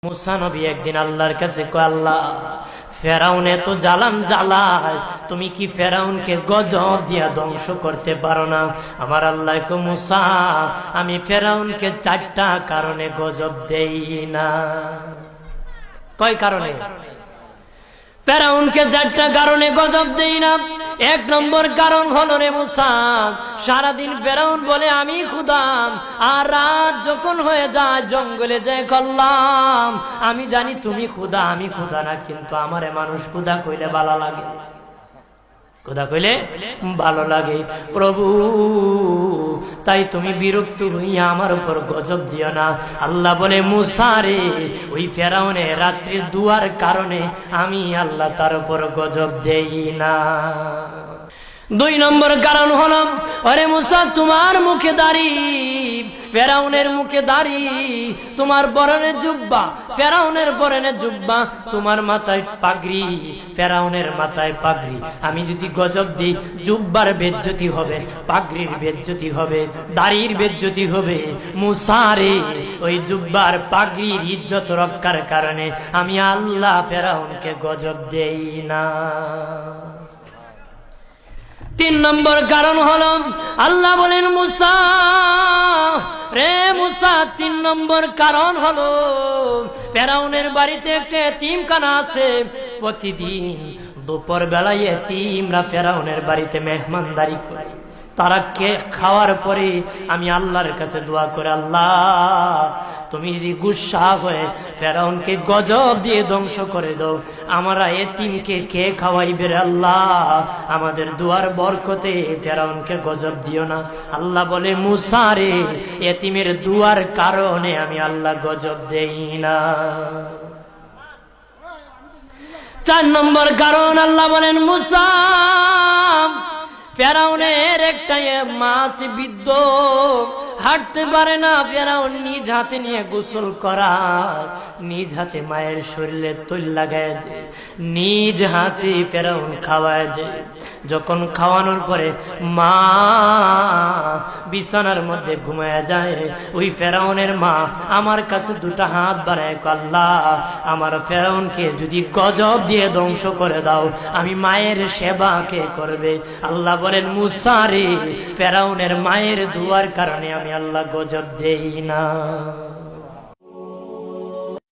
মুসা নবী একদিন আল্লাহর কাছে কয়, আল্লাহ ফেরাউনে তো জালান জ্বালায়, তুমি কি ফেরাউনকে গজব দিয়া ধ্বংস করতে পারো না? আমার আল্লাহ কয়, মুসা আমি ফেরাউনকে 4টা কারণে গজব দেই না। কয় কারণে? ফেরাউনকে 4টা কারণে গজব দেই না। 1 নম্বর কারণ হলো, রে মুসা, সারাদিন ফেরাউন বলে আমি খোদা, আর রাত যখন হয়ে যায় জঙ্গলে যায় করলাম আমি জানি তুমি খোদা, আমি খোদা না, কিন্তু আমারে মানুষ খোদা কইলে ভালো লাগে, খোদা কইলে ভালো লাগে। প্রভু, তাই তুমি বিরক্ত হইয়া আমার উপর গজব দিও না। আল্লাহ বলে, মুসা রে, ওই ফেরাউনে রাত্রির দুয়ার কারণে আমি আল্লাহ তার উপর গজব দেই না। 2 নম্বর কারণ হলো, আরে মুসা তোমার মুখে দাড়ি, ফেরাউনের মুখে দাড়ি, তোমার পরনে জুব্বা, ফেরাউনের পরনে জুব্বা, তোমার মাথায় পাগড়ি, ফেরাউনের মাথায় পাগড়ি। আমি যদি গজব দিই, জুব্বার বেজ্জতি হবে, পাগড়ির বেজ্জতি হবে, দাড়ির বেজ্জতি হবে। মুসা রে, ওই জুব্বার পাগড়ির ইজ্জত রক্ষার কারণে আমি আল্লাহ ফেরাউনকে গজব দেই না। 3 নম্বর কারণ হলো, আল্লাহ বলেন, মুসা রে মুসা, 3 নম্বর কারণ হলো, ফেরাউনের বাড়িতে একটা এতিমখানা আছে। প্রতিদিন দুপুর বেলায় এতিমরা ফেরাউনের বাড়িতে মেহমানদারি করে। তারা খাওয়ার পরে আমি আল্লাহর কাছে দোয়া করে, আল্লাহ তুমি যদি গুসা হয়ে ফেরাউনকে গজব দিয়ে ধ্বংস করে দাও, আমরা এতিমকে কে খাওয়াইবে রে আল্লাহ, আমাদের দুয়ার বরকতে ফেরাউনকে গজব দিও না। আল্লাহ বলে, মুসা রে, এতিমের দুয়ার কারণে আমি আল্লাহ গজব দেই না। 4 নম্বর কারণ, আল্লাহ বলেন, মুসা ফেরাউনের একটা মাছ বিদ্ধ, হাঁটতে পারে না। ফেরাউন নিজ হাতে নিয়ে গোসল করায়, নিজ হাতে মায়ের শরীরে তৈল লাগায় দেয়, নিজ হাতে ফেরাউন খাওয়ায় দেয়। যখন খাওয়ানোর পরে মা বিছানার মধ্যে ঘুমায় যায়, ওই ফেরাউনের মা আমার কাছে 2টা হাত বাড়ায়, আল্লাহ আমার ফেরাউনকে যদি গজব দিয়ে ধ্বংস করে দাও, আমি মায়ের সেবা কে করবে? আল্লাহ বলেন, মুসা রে, ফেরাউনের মায়ের দুয়ার কারণে আমি আল্লাহ গজব দেই না।